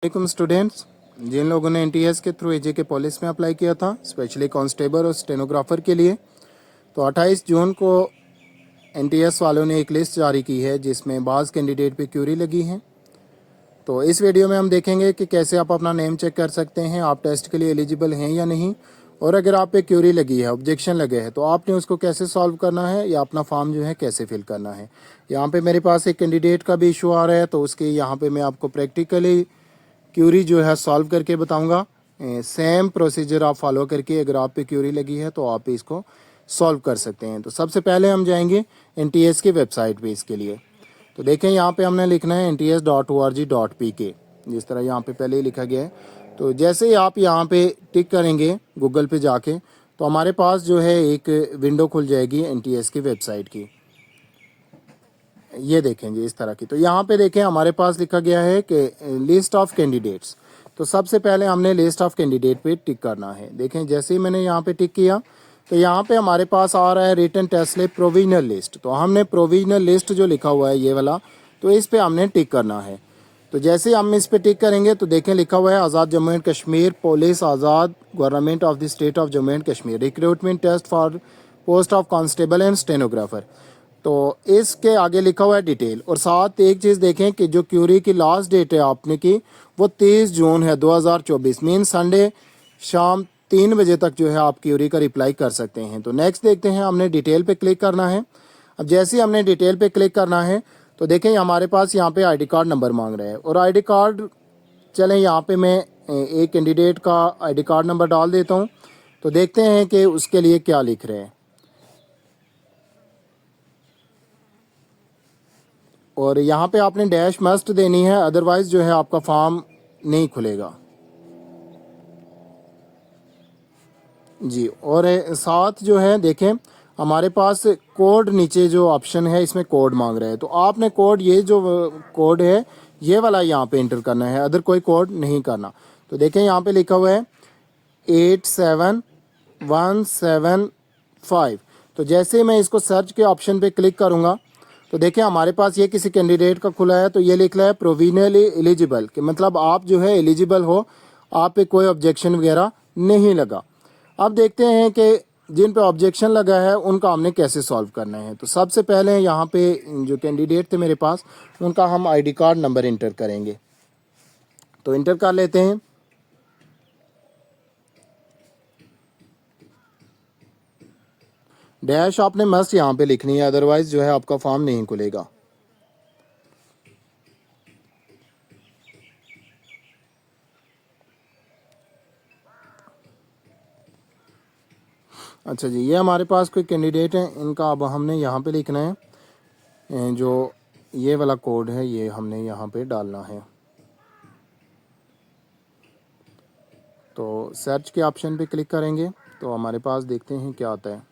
वालेकुम स्टूडेंट्स। जिन लोगों ने एनटीएस के थ्रू एजे के पुलिस में अप्लाई किया था, स्पेशली कांस्टेबल और स्टेनोग्राफर के लिए, तो 28 जून को एनटीएस वालों ने एक लिस्ट जारी की है जिसमें बाज़ कैंडिडेट पे क्यूरी लगी है। तो इस वीडियो में हम देखेंगे कि कैसे आप अपना नेम चेक कर सकते हैं, आप टेस्ट के लिए एलिजिबल हैं या नहीं, और अगर आप पे क्यूरी लगी है, ऑब्जेक्शन लगे हैं, तो आपने उसको कैसे सॉल्व करना है या अपना फॉर्म जो है कैसे फिल करना है। यहाँ पे मेरे पास एक कैंडिडेट का भी इशू आ रहा है, तो उसके यहाँ पे मैं आपको प्रैक्टिकली क्यूरी जो है सॉल्व करके बताऊंगा। सेम प्रोसीजर आप फॉलो करके अगर आप पे क्यूरी लगी है तो आप इसको सॉल्व कर सकते हैं। तो सबसे पहले हम जाएंगे एनटीएस की वेबसाइट पे इसके लिए। तो देखें यहाँ पे हमने लिखना है nts.org.pk, जिस तरह यहाँ पे पहले ही लिखा गया है। तो जैसे ही आप यहाँ पे टिक करेंगे गूगल पे जाके, तो हमारे पास जो है एक विंडो खुल जाएगी एनटीएस की वेबसाइट की। ये देखेंगे इस तरह की। तो यहाँ पे देखें हमारे पास लिखा गया है कि लिस्ट ऑफ कैंडिडेट्स। तो सबसे पहले हमने लिस्ट ऑफ कैंडिडेट पे टिक करना है। देखें जैसे ही मैंने यहाँ पे टिक किया तो यहाँ पे हमारे पास आ रहा है written test slip provisional list. तो हमने प्रोविजनल लिस्ट जो लिखा हुआ है ये वाला, तो इस पे हमने टिक करना है। तो जैसे हम इस पे टिक करेंगे तो देखें लिखा हुआ है Azad Jammu and Kashmir police, Azad government of the state of Jammu and Kashmir, recruitment test for post of constable and stenographer. तो इसके आगे लिखा हुआ है डिटेल। और साथ एक चीज़ देखें कि जो क्यूरी की लास्ट डेट है आपने की वो 30 जून है 2024, मीन संडे शाम 3 बजे तक जो है आप क्यूरी का रिप्लाई कर सकते हैं। तो नेक्स्ट देखते हैं, हमने डिटेल पे क्लिक करना है। अब जैसे ही हमने डिटेल पे क्लिक करना है तो देखें हमारे पास यहाँ पे आईडी कार्ड नंबर मांग रहा है। और आईडी कार्ड, चलें यहाँ पे मैं एक कैंडिडेट का आईडी कार्ड नंबर डाल देता हूँ। तो देखते हैं कि उसके लिए क्या लिख रहे हैं। और यहाँ पे आपने डैश मस्ट देनी है, अदरवाइज जो है आपका फॉर्म नहीं खुलेगा जी। और साथ जो है देखें हमारे पास कोड, नीचे जो ऑप्शन है इसमें कोड मांग रहा है। तो आपने कोड, ये जो कोड है ये वाला यहाँ पे इंटर करना है, अदर कोई कोड नहीं करना। तो देखें यहाँ पे लिखा हुआ है 87175। तो जैसे मैं इसको सर्च के ऑप्शन पे क्लिक करूँगा तो देखिए हमारे पास ये किसी कैंडिडेट का खुला है। तो ये लिख रहा है प्रोविजनली एलिजिबल, कि मतलब आप जो है एलिजिबल हो, आप पे कोई ऑब्जेक्शन वगैरह नहीं लगा। अब देखते हैं कि जिन पे ऑब्जेक्शन लगा है उनका हमने कैसे सॉल्व करना है। तो सबसे पहले यहाँ पे जो कैंडिडेट थे मेरे पास, उनका हम आईडी कार्ड नंबर इंटर करेंगे। तो इंटर कर लेते हैं। डैश आपने मस्ट यहाँ पे लिखनी है, अदरवाइज जो है आपका फॉर्म नहीं खुलेगा। अच्छा जी, ये हमारे पास कोई कैंडिडेट है, इनका अब हमने यहाँ पे लिखना है, जो ये वाला कोड है ये हमने यहाँ पे डालना है। तो सर्च के ऑप्शन पे क्लिक करेंगे तो हमारे पास देखते हैं क्या आता है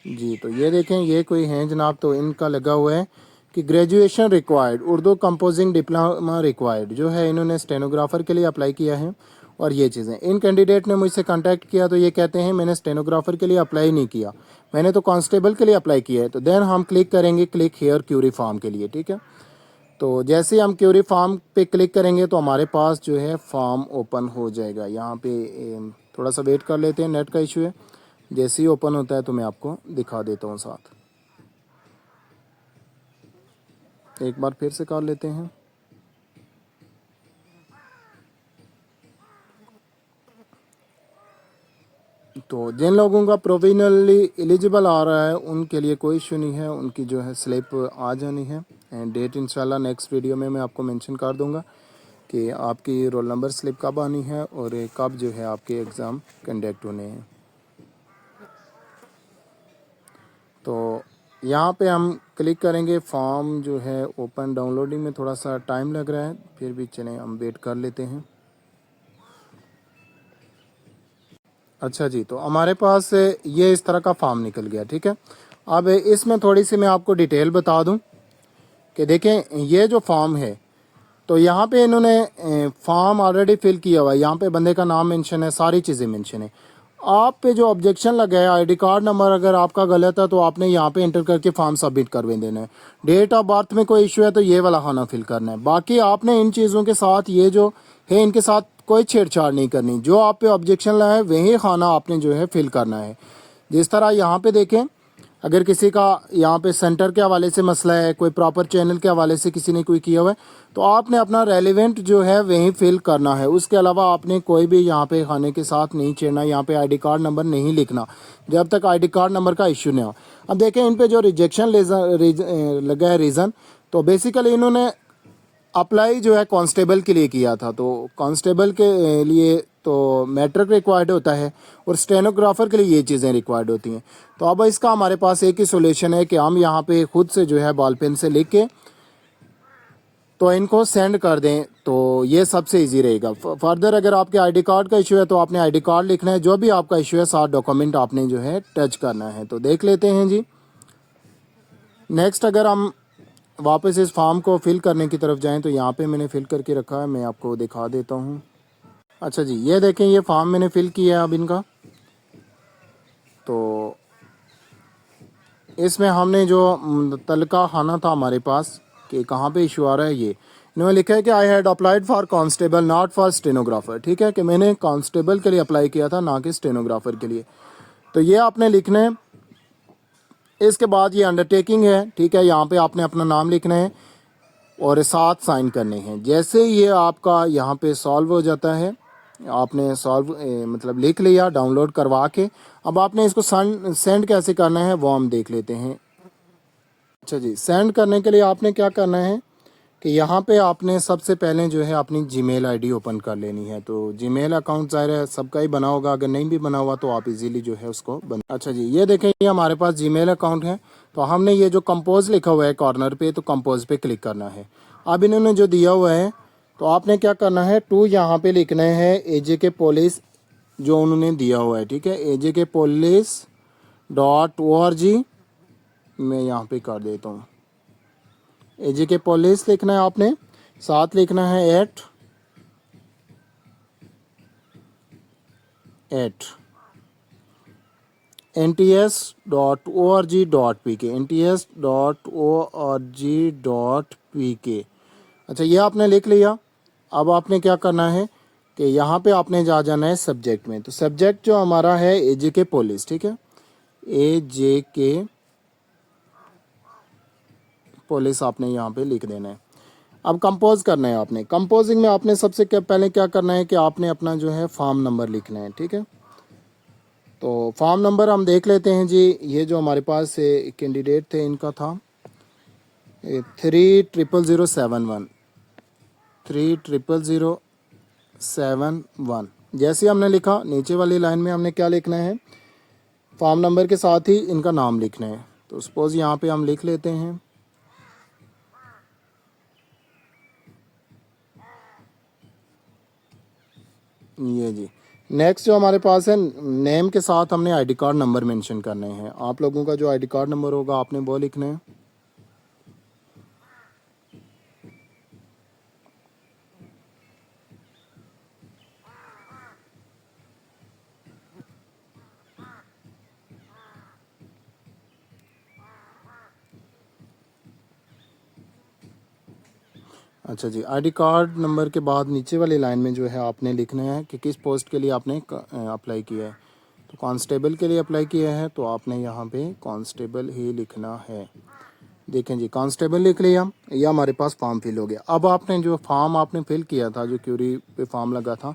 जी। तो ये देखें ये कोई हैं जनाब, तो इनका लगा हुआ है कि graduation required, Urdu composing diploma required, जो है इन्होंने स्टेनोग्राफर के लिए अप्लाई किया है। और ये चीज़ें, इन कैंडिडेट ने मुझसे कांटेक्ट किया तो ये कहते हैं मैंने स्टेनोग्राफर के लिए अप्लाई नहीं किया, मैंने तो कांस्टेबल के लिए अप्लाई किया है। तो देन हम क्लिक करेंगे क्लिक हेयर क्यूरी फॉर्म के लिए, ठीक है। तो जैसे ही हम क्यूरी फॉर्म पे क्लिक करेंगे तो हमारे पास जो है फॉर्म ओपन हो जाएगा। यहाँ पे थोड़ा सा वेट कर लेते हैं, नेट का इशू है। जैसे ही ओपन होता है तो मैं आपको दिखा देता हूँ साथ। एक बार फिर से कर लेते हैं। तो जिन लोगों का प्रोविजनली एलिजिबल आ रहा है उनके लिए कोई इशू नहीं है, उनकी जो है स्लिप आ जानी है। एंड डेट इंशाल्लाह नेक्स्ट वीडियो में मैं आपको मेंशन कर दूंगा कि आपकी रोल नंबर स्लिप कब आनी है और कब जो है आपके एग्ज़ाम कंडक्ट होने हैं। तो यहाँ पे हम क्लिक करेंगे, फॉर्म जो है ओपन, डाउनलोडिंग में थोड़ा सा टाइम लग रहा है, फिर भी चलें हम वेट कर लेते हैं। अच्छा जी, तो हमारे पास ये इस तरह का फॉर्म निकल गया, ठीक है। अब इसमें थोड़ी सी मैं आपको डिटेल बता दूं कि देखें ये जो फॉर्म है, तो यहाँ पे इन्होंने फॉर्म ऑलरेडी फिल किया हुआ है, यहाँ पे बंदे का नाम मेंशन है, सारी चीज़ें मेंशन है। आप पे जो ऑब्जेक्शन लगा है, आईडी कार्ड नंबर अगर आपका गलत है तो आपने यहाँ पे एंटर करके फॉर्म सबमिट करवे देना है। डेट ऑफ बर्थ में कोई इशू है तो ये वाला खाना फिल करना है। बाकी आपने इन चीज़ों के साथ ये जो है इनके साथ कोई छेड़छाड़ नहीं करनी। जो आप पे ऑब्जेक्शन लगा है वही खाना आपने जो है फिल करना है। जिस तरह यहाँ पे देखें, अगर किसी का यहाँ पे सेंटर के हवाले से मसला है, कोई प्रॉपर चैनल के हवाले से किसी ने कोई किया हुआ है, तो आपने अपना रेलिवेंट जो है वहीं फिल करना है। उसके अलावा आपने कोई भी यहाँ पे खाने के साथ नहीं छेड़ना, यहाँ पे आईडी कार्ड नंबर नहीं लिखना जब तक आईडी कार्ड नंबर का इशू नहीं हो। अब देखें इन पे जो रिजेक्शन लगा है रीज़न, तो बेसिकली इन्होंने अप्लाई जो है कांस्टेबल के लिए किया था, तो कांस्टेबल के लिए तो मैट्रिक रिक्वायर्ड होता है और स्टेनोग्राफर के लिए ये चीज़ें रिक्वायर्ड होती हैं। तो अब इसका हमारे पास एक ही सोल्यूशन है कि हम यहाँ पे खुद से जो है बॉल पेन से लिख के तो इनको सेंड कर दें, तो ये सबसे इजी रहेगा। फर्दर अगर आपके आईडी कार्ड का इशू है तो आपने आईडी कार्ड लिखना है, जो भी आपका इशू है साथ डॉक्यूमेंट आपने जो है टच करना है। तो देख लेते हैं जी। नेक्स्ट अगर हम वापस इस फॉर्म को फिल करने की तरफ जाएं तो यहाँ पे मैंने फिल करके रखा है, मैं आपको दिखा देता हूँ। अच्छा जी, ये देखें ये फॉर्म मैंने फिल किया है अब इनका। तो इसमें हमने जो तलका खाना था हमारे पास कि कहाँ पे इशू आ रहा है, ये इन्होंने लिखा है कि I had applied for constable not for stenographer. ठीक है, कि मैंने कांस्टेबल के लिए अप्लाई किया था ना कि स्टेनोग्राफर के लिए। तो ये आपने लिखना है। इसके बाद ये अंडरटेकिंग है, ठीक है, यहाँ पे आपने अपना नाम लिखना है और साथ साइन करने हैं। जैसे ये आपका यहाँ पे सॉल्व हो जाता है, आपने सॉल्व मतलब लिख लिया डाउनलोड करवा के, अब आपने इसको सेंड कैसे करना है वो हम देख लेते हैं। अच्छा जी, सेंड करने के लिए आपने क्या करना है कि यहाँ पे आपने सबसे पहले जो है अपनी जीमेल आईडी ओपन कर लेनी है। तो जीमेल अकाउंट ज़ाहिर है सबका ही बना होगा, अगर नहीं भी बना हुआ तो आप इजीली जो है उसको अच्छा जी, ये देखें ये हमारे पास जीमेल अकाउंट है। तो हमने ये जो कंपोज लिखा हुआ है कॉर्नर पे, तो कंपोज पे क्लिक करना है। अब इन्होंने जो दिया हुआ है तो आपने क्या करना है, टू यहाँ पे लिखना है AJK पुलिस जो उन्होंने दिया हुआ है। ठीक है, AJK police.org मैं यहाँ पे कर देता हूँ। AJK पुलिस लिखना है आपने, साथ लिखना है एट nts.org.pk nts.org.pk। अच्छा, ये आपने लिख लिया। अब आपने क्या करना है कि यहाँ पे आपने जा जाना है सब्जेक्ट में। तो सब्जेक्ट जो हमारा है AJK पुलिस, ठीक है, AJK पुलिस आपने यहाँ पे लिख देना है। अब कंपोज करना है आपने। कंपोजिंग में आपने सबसे पहले क्या करना है कि आपने अपना जो है फॉर्म नंबर लिखना है। ठीक है, तो फॉर्म नंबर हम देख लेते हैं जी। ये जो हमारे पास कैंडिडेट थे इनका था 30007 30007। जैसे हमने लिखा, नीचे वाली लाइन में हमने क्या लिखना है, फॉर्म नंबर के साथ ही इनका नाम लिखना है। तो सपोज यहाँ पे हम लिख लेते हैं ये जी। नेक्स्ट जो हमारे पास है नेम के साथ हमने आईडी कार्ड नंबर मेंशन करने हैं। आप लोगों का जो आईडी कार्ड नंबर होगा आपने वो लिखना है। अच्छा जी, आईडी कार्ड नंबर के बाद नीचे वाली लाइन में जो है आपने लिखना है कि किस पोस्ट के लिए आपने अप्लाई किया है। तो कांस्टेबल के लिए अप्लाई किया है तो आपने यहाँ पे कांस्टेबल ही लिखना है। देखें जी, कांस्टेबल लिख लिया, यह हमारे पास फॉर्म फिल हो गया। अब आपने जो फॉर्म आपने फिल किया था, जो क्यूरी पे फॉर्म लगा था,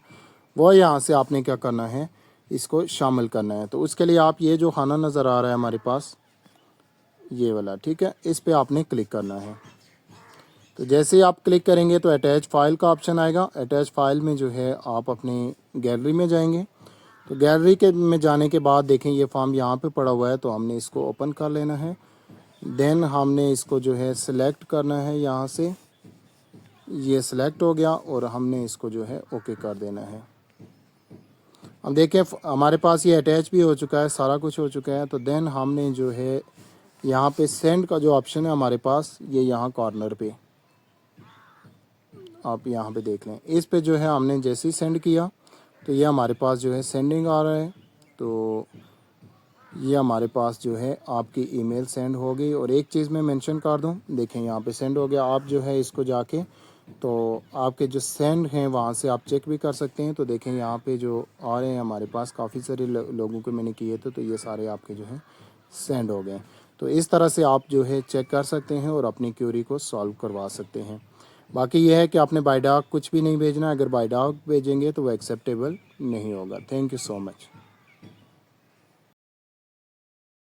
वो यहाँ से आपने क्या करना है, इसको शामिल करना है। तो उसके लिए आप ये जो खाना नज़र आ रहा है हमारे पास ये वाला, ठीक है, इस पर आपने क्लिक करना है। तो जैसे ही आप क्लिक करेंगे तो अटैच फाइल का ऑप्शन आएगा। अटैच फाइल में जो है आप अपनी गैलरी में जाएंगे। तो गैलरी के में जाने के बाद देखें ये फॉर्म यहाँ पे पड़ा हुआ है, तो हमने इसको ओपन कर लेना है। देन हमने इसको जो है सिलेक्ट करना है, यहाँ से ये सिलेक्ट हो गया और हमने इसको जो है ओके कर देना है। अब देखें हमारे पास ये अटैच भी हो चुका है, सारा कुछ हो चुका है। तो देन हमने जो है यहाँ पे सेंड का जो ऑप्शन है हमारे पास, ये यहाँ कॉर्नर पे आप यहाँ पे देख लें, इस पे जो है हमने जैसे ही सेंड किया तो ये हमारे पास जो है सेंडिंग आ रहा है। तो ये हमारे पास जो है आपकी ईमेल सेंड हो गई। और एक चीज़ मैं मेंशन कर दूं, देखें यहाँ पे सेंड हो गया। आप जो है इसको जाके तो आपके जो सेंड हैं वहाँ से आप चेक भी कर सकते हैं। तो देखें यहाँ पे जो आ रहे हैं हमारे पास काफ़ी सारे लोगों को मैंने किए थे, तो ये सारे आपके जो हैं सेंड हो गए। तो इस तरह से आप जो है चेक कर सकते हैं और अपनी क्यूरी को सॉल्व करवा सकते हैं। बाकी यह है कि आपने बाय डाक कुछ भी नहीं भेजना। अगर बाय डाक भेजेंगे तो वो एक्सेप्टेबल नहीं होगा। Thank you so much.